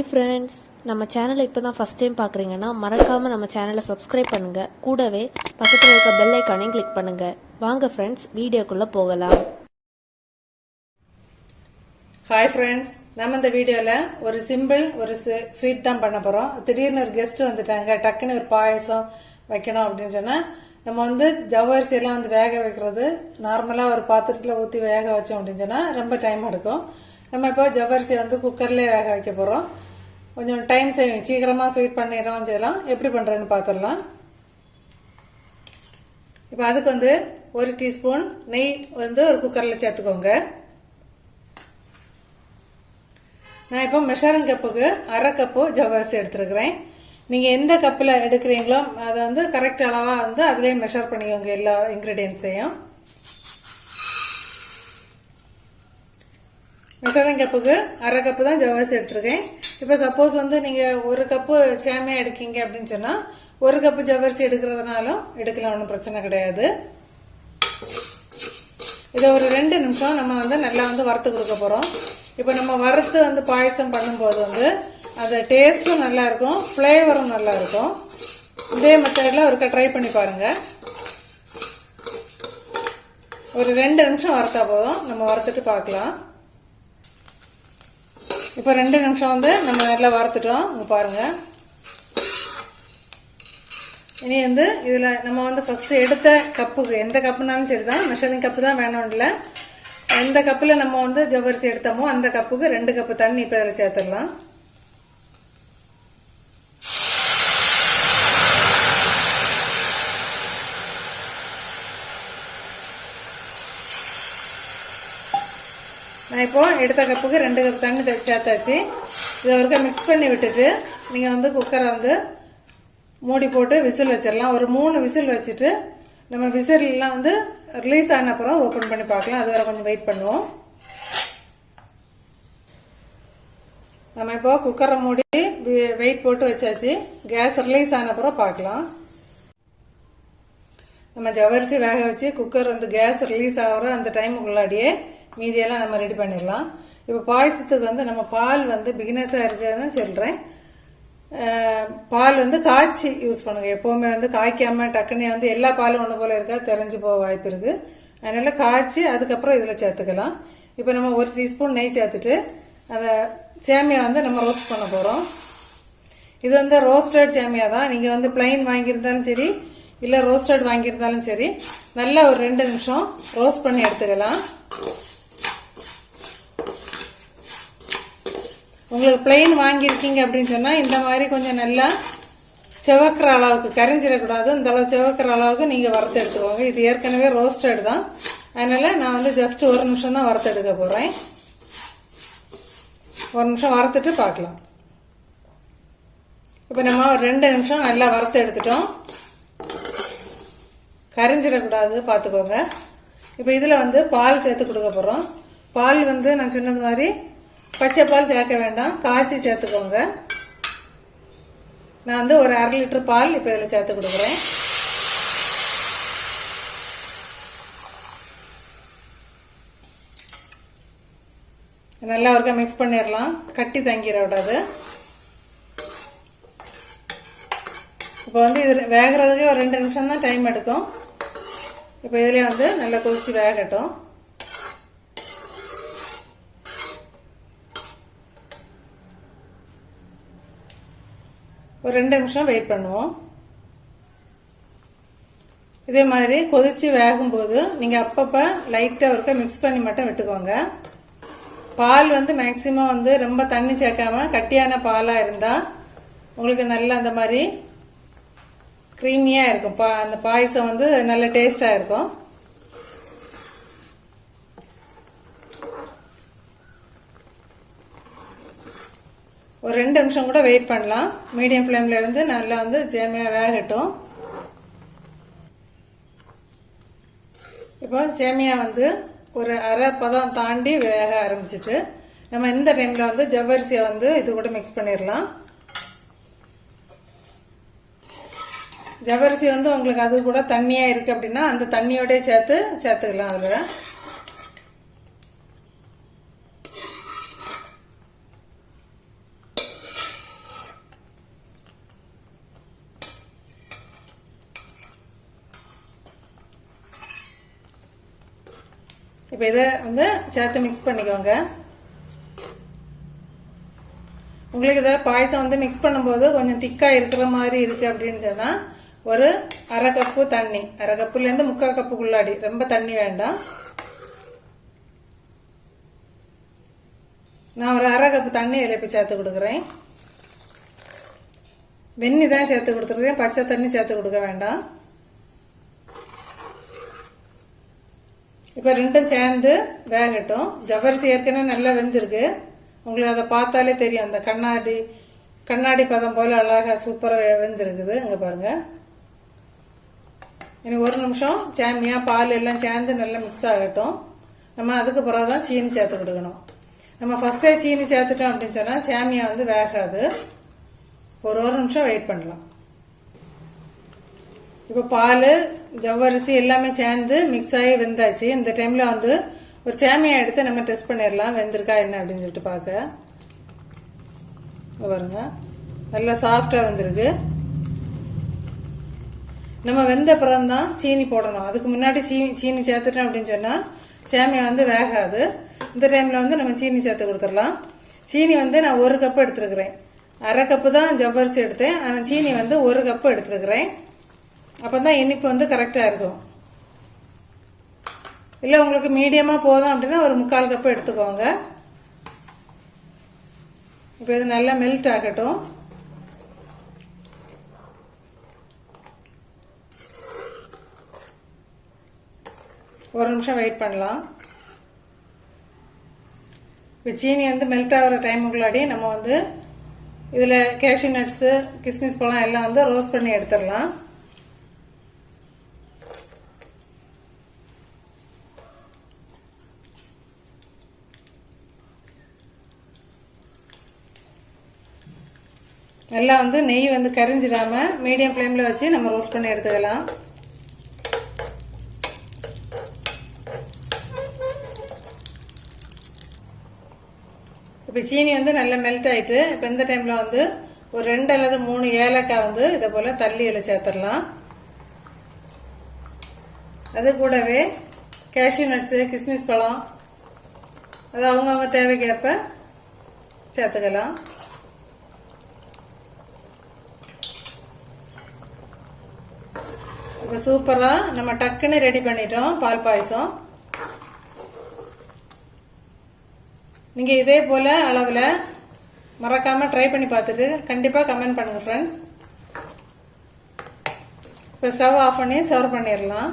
Hi friends, நம்ம சேனலை இப்போ தான் ஃபஸ்ட் டைம் பார்க்குறீங்கன்னா மறக்காமல் நம்ம சேனலை சப்ஸ்கிரைப் பண்ணுங்கள். கூடவே பக்கத்தில் இருக்க பெல் ஐக்கானையும் கிளிக் பண்ணுங்கள். வாங்க ஃப்ரெண்ட்ஸ், வீடியோக்குள்ளே போகலாம். ஹாய் ஃப்ரெண்ட்ஸ், நம்ம இந்த வீடியோவில் ஒரு சிம்பிள் ஒரு ஸ்வீட் தான் பண்ண போகிறோம். திடீர்னு ஒரு கெஸ்ட் வந்துட்டாங்க, டக்குன்னு ஒரு பாயசம் வைக்கணும் அப்படின்னு சொன்னால் நம்ம வந்து ஜவ்வரிசி எல்லாம் வந்து வேக வைக்கிறது நார்மலாக ஒரு பாத்திரத்தில் ஊற்றி வேக வச்சோம் அப்படின்னு சொன்னால் ரொம்ப டைம் எடுக்கும். நம்ம இப்போ ஜவ்வரிசி வந்து குக்கர்லேயே வேக வைக்க போகிறோம். கொஞ்சம் டைம் சேவிங், சீக்கிரமாக ஸ்வீட் பண்ணிடவும் செய்யலாம். எப்படி பண்ணுறதுன்னு பார்த்துடலாம். இப்போ அதுக்கு வந்து 1 டீஸ்பூன் நெய் வந்து ஒரு குக்கரில் சேர்த்துக்கோங்க. நான் இப்போ மெஷரிங் கப்புக்கு 1/2 கப்பு ஜவ்வரிசி எடுத்துருக்கிறேன். நீங்கள் எந்த கப்பில் எடுக்கிறீங்களோ அதை வந்து கரெக்ட் அளவாக வந்து அதிலே மெஷர் பண்ணிக்கோங்க எல்லா இன்க்ரீடியன்ஸையும். மெஷரிங் கப்புக்கு 1/2 கப்பு தான் ஜவ்வரிசி எடுத்துருக்கேன். இப்போ சப்போஸ் வந்து நீங்கள் 1 கப்பு சேமியா எடுக்கீங்க அப்படின்னு சொன்னால் 1 கப்பு ஜவ்வரிசி எடுக்கிறதுனாலும் எடுக்கலாம், ஒன்றும் பிரச்சனை கிடையாது. இதை ஒரு 2 நிமிஷம் நம்ம வந்து நல்லா வந்து வறுத்து கொடுக்க போகிறோம். இப்போ நம்ம வறுத்து வந்து பாயசம் பண்ணும்போது வந்து அது டேஸ்ட்டும் நல்லா இருக்கும், ஃப்ளேவரும் நல்லா இருக்கும். இதே மெத்தடில் ஒருக்கா ட்ரை பண்ணி பாருங்கள். ஒரு 2 நிமிஷம் வறுத்தா போதும், நம்ம வறுத்துட்டு பார்க்கலாம். இப்போ 2 நிமிஷம் வந்து நம்ம நல்லா வறுத்துட்டோம். இங்கே பாருங்கள். இனி வந்து இதில் நம்ம வந்து ஃபஸ்ட்டு எடுத்த கப்புக்கு, எந்த கப்புனாலும் சரி தான், மெஷரிங் கப்பு தான் வேணும் இல்லை, எந்த கப்பில் நம்ம வந்து ஜவ்வரிசி எடுத்தோமோ அந்த கப்புக்கு 2 கப்பு தண்ணி இப்போ இதில் சேர்த்துடலாம். நான் இப்போ எடுத்த கப்புக்கு 2 கப் தண்ணி சேர்த்தாச்சு. இதை ஒருக்கா மிக்ஸ் பண்ணி விட்டுட்டு நீங்கள் வந்து குக்கரை வந்து மூடி போட்டு விசில் வச்சிடலாம். ஒரு 3 விசில் வச்சுட்டு நம்ம விசில்லாம் வந்து ரிலீஸ் ஆன அப்புறம் ஓப்பன் பண்ணி பார்க்கலாம். அது வரை கொஞ்சம் வெயிட் பண்ணுவோம். நம்ம இப்போ குக்கரை மூடி வெயிட் போட்டு வச்சாச்சு. கேஸ் ரிலீஸ் ஆன அப்புறம் பார்க்கலாம். நம்ம ஜவ்வரிசி வேக வச்சு குக்கர் வந்து கேஸ் ரிலீஸ் ஆகிற அந்த டைமுக்குள்ளாடியே மீதியெல்லாம் நம்ம ரெடி பண்ணிடலாம். இப்போ பாயசத்துக்கு வந்து நம்ம பால் வந்து பிகினஸாக இருக்குதுன்னு சொல்கிறேன். பால் வந்து காய்ச்சி யூஸ் பண்ணுங்க. எப்போவுமே வந்து காய்க்காம டக்குனே வந்து எல்லா பாலும் ஒன்று போல இருக்கா, தெரிஞ்சு போக வாய்ப்பு இருக்குது. அதனால காய்ச்சி அதுக்கப்புறம் இதில் சேர்த்துக்கலாம். இப்போ நம்ம 1 டீஸ்பூன் நெய் சேர்த்துட்டு அந்த சேமியா வந்து நம்ம ரோஸ்ட் பண்ண போகிறோம். இது வந்து ரோஸ்டட் சேமியா தான். நீங்கள் வந்து பிளைன் வாங்கியிருந்தாலும் சரி, இல்லை ரோஸ்டட் வாங்கியிருந்தாலும் சரி, நல்லா ஒரு 2 நிமிஷம் ரோஸ்ட் பண்ணி எடுத்துக்கலாம். உங்களுக்கு பிளெயின் வாங்கியிருக்கீங்க அப்படின்னு சொன்னால் இந்த மாதிரி கொஞ்சம் நல்லா செவக்கிற அளவுக்கு, கரைஞ்சிடக்கூடாது, இந்த அளவு செவக்கிற அளவுக்கு நீங்கள் வறுத்து எடுத்துக்கோங்க. இது ஏற்கனவே ரோஸ்டட் தான், அதனால் நான் வந்து ஜஸ்ட் 1 நிமிஷம் தான் வறுத்து எடுக்க போகிறேன். 1 நிமிஷம் வறுத்துட்டு பார்க்கலாம். இப்போ நம்ம ஒரு 2 நிமிஷம் நல்லா வறுத்து எடுத்துட்டோம். கரைஞ்சிடக்கூடாது பார்த்துக்கோங்க. இப்போ இதில் வந்து பால் சேர்த்து கொடுக்க போகிறோம். பால் வந்து நான் சொன்னது மாதிரி பச்சை பால் சேர்க்க வேண்டாம், காய்ச்சி சேர்த்துக்கோங்க. நான் வந்து ஒரு 1/2 லிட்டர் பால் இப்போ இதில் சேர்த்து கொடுக்குறேன். நல்லா ஒருக்கா மிக்ஸ் பண்ணிடலாம், கட்டி தங்கிட விடாது. இப்போ வந்து இது வேகிறதுக்கு ஒரு 2 நிமிஷம் தான் டைம் எடுக்கும். இப்போ இதிலே வந்து நல்லா கொதிச்சு வேகட்டும். ஒரு 2 நிமிஷம் வெயிட் பண்ணுவோம். இதே மாதிரி கொதிச்சு வேகும்போது நீங்கள் அப்பப்போ லைட்டாக ஒருக்க மிக்ஸ் பண்ணி மட்டும் விட்டுக்கோங்க. பால் வந்து மேக்சிமம் வந்து ரொம்ப தண்ணி சேர்க்காம கட்டியான பாலாக இருந்தால் உங்களுக்கு நல்லா அந்த மாதிரி க்ரீமியாக இருக்கும். அந்த பாயசம் வந்து நல்ல டேஸ்டாக இருக்கும். ஒரு 2 நிமிஷம் கூட வெயிட் பண்ணலாம். மீடியம் ஃப்ளேமில் இருந்து நல்லா வந்து சேமியா வேகட்டும். இப்போ சேமியா வந்து ஒரு அரை பதம் தாண்டி வேக ஆரம்பிச்சிட்டு நம்ம இந்த டைமில் வந்து ஜவ்வரிசியை வந்து இது கூட மிக்ஸ் பண்ணிடலாம். ஜவ்வரிசி வந்து உங்களுக்கு அது கூட தண்ணியாக இருக்குது அப்படின்னா அந்த தண்ணியோடய சேர்த்துக்கலாம். அதில் இப்போ இதை வந்து சேர்த்து மிக்ஸ் பண்ணிக்கோங்க. உங்களுக்கு இதை பாயசம் வந்து மிக்ஸ் பண்ணும்போது கொஞ்சம் திக்காக இருக்கிற மாதிரி இருக்குது அப்படின்னு சொன்னால் ஒரு அரை கப்பு தண்ணி, அரை கப்புலேருந்து 3/4 கப்புக்குள்ளாடி, ரொம்ப தண்ணி வேண்டாம். நான் ஒரு அரை கப்பு தண்ணி இதில் இப்போ சேர்த்து கொடுக்குறேன். வெந்நி தான் சேர்த்து கொடுத்துருக்கேன், பச்சை தண்ணி சேர்த்து கொடுக்க வேண்டாம். இப்போ ரெண்டும் சேர்ந்து வேகட்டும். ஜவ்வரிசி ஏற்கனவே நல்லா வெந்திருக்கு, உங்களுக்கு அதை பார்த்தாலே தெரியும். அந்த கண்ணாடி பதம் போல அழகாக சூப்பராக வெந்திருக்குது. இங்கே பாருங்க. எனக்கு 1 நிமிஷம் சேமியா பால் எல்லாம் சேர்ந்து நல்லா மிக்ஸ் ஆகட்டும். நம்ம அதுக்கு பிறகு தான் சீனி சேர்த்து கொடுக்கணும். நம்ம ஃபர்ஸ்டே சீனி சேர்த்துட்டோம் அப்படின்னு சொன்னால் சேமியா வந்து வேகாது. ஒரு நிமிஷம் வெயிட் பண்ணலாம். இப்போ பால் ஜவ்வரிசி எல்லாமே சேர்ந்து மிக்ஸ் ஆகி வெந்தாச்சு. இந்த டைமில் வந்து ஒரு சேமியா எடுத்து நம்ம டெஸ்ட் பண்ணிடலாம் வெந்திருக்கா என்ன அப்படின்னு சொல்லிட்டு பார்க்க. பாருங்க, நல்லா சாஃப்டாக வெந்திருக்கு. நம்ம வெந்த அப்புறம் தான் சீனி போடணும். அதுக்கு முன்னாடி சீனி சேர்த்துட்டோம் அப்படின்னு சொன்னால் சேமியா வந்து வேகாது. இந்த டைமில் வந்து நம்ம சீனி சேர்த்து கொடுத்துடலாம். சீனி வந்து நான் 1 கப்பு எடுத்துருக்கிறேன். அரை கப்பு தான் ஜவ்வரிசி எடுத்தேன், ஆனால் சீனி வந்து 1 கப்பு எடுத்துருக்கிறேன். அப்போ தான் இனிப்பு வந்து கரெக்டாக இருக்கும். இல்லை உங்களுக்கு மீடியமாக போதும் அப்படின்னா ஒரு 3/4 கப்பு எடுத்துக்கோங்க. இப்போ இது நல்லா மெல்ட் ஆகட்டும். ஒரு நிமிஷம் வெயிட் பண்ணலாம். இப்போ சீனி வந்து மெல்ட் ஆகிற டைமுக்குள்ளாடி நம்ம வந்து இதில் கேஷ்யூ நட்ஸு கிஸ்மிஸ் பழம் எல்லாம் வந்து ரோஸ்ட் பண்ணி எடுத்துடலாம். எல்லாம் வந்து நெய் வந்து கரிஞ்சிடாம மீடியம் ஃப்ளேமில் வச்சு நம்ம ரோஸ்ட் பண்ணி எடுத்துக்கலாம். இப்போ சீனி வந்து நல்லா மெல்ட் ஆயிட்டு, இப்போ இந்த டைமில் வந்து ஒரு 2 அல்லது 3 ஏலக்காய் வந்து இதை போல் தள்ளி இதில் சேர்த்துடலாம். அது கூடவே கேஷ்யூ நட்ஸு கிஸ்மிஸ் பழம் அது அவங்கவுங்க தேவைக்கேற்ப சேர்த்துக்கலாம். இப்போ சூப்பராக நம்ம டக்குன்னு ரெடி பண்ணிட்டோம் பால் பாயசம். நீங்கள் இதே போல் அளவில் மறக்காமல் ட்ரை பண்ணி பார்த்துட்டு கண்டிப்பாக கமெண்ட் பண்ணுங்கள் ஃப்ரெண்ட்ஸ். இப்போ ஸ்டவ் ஆஃப் பண்ணி சர்வ் பண்ணிடலாம்.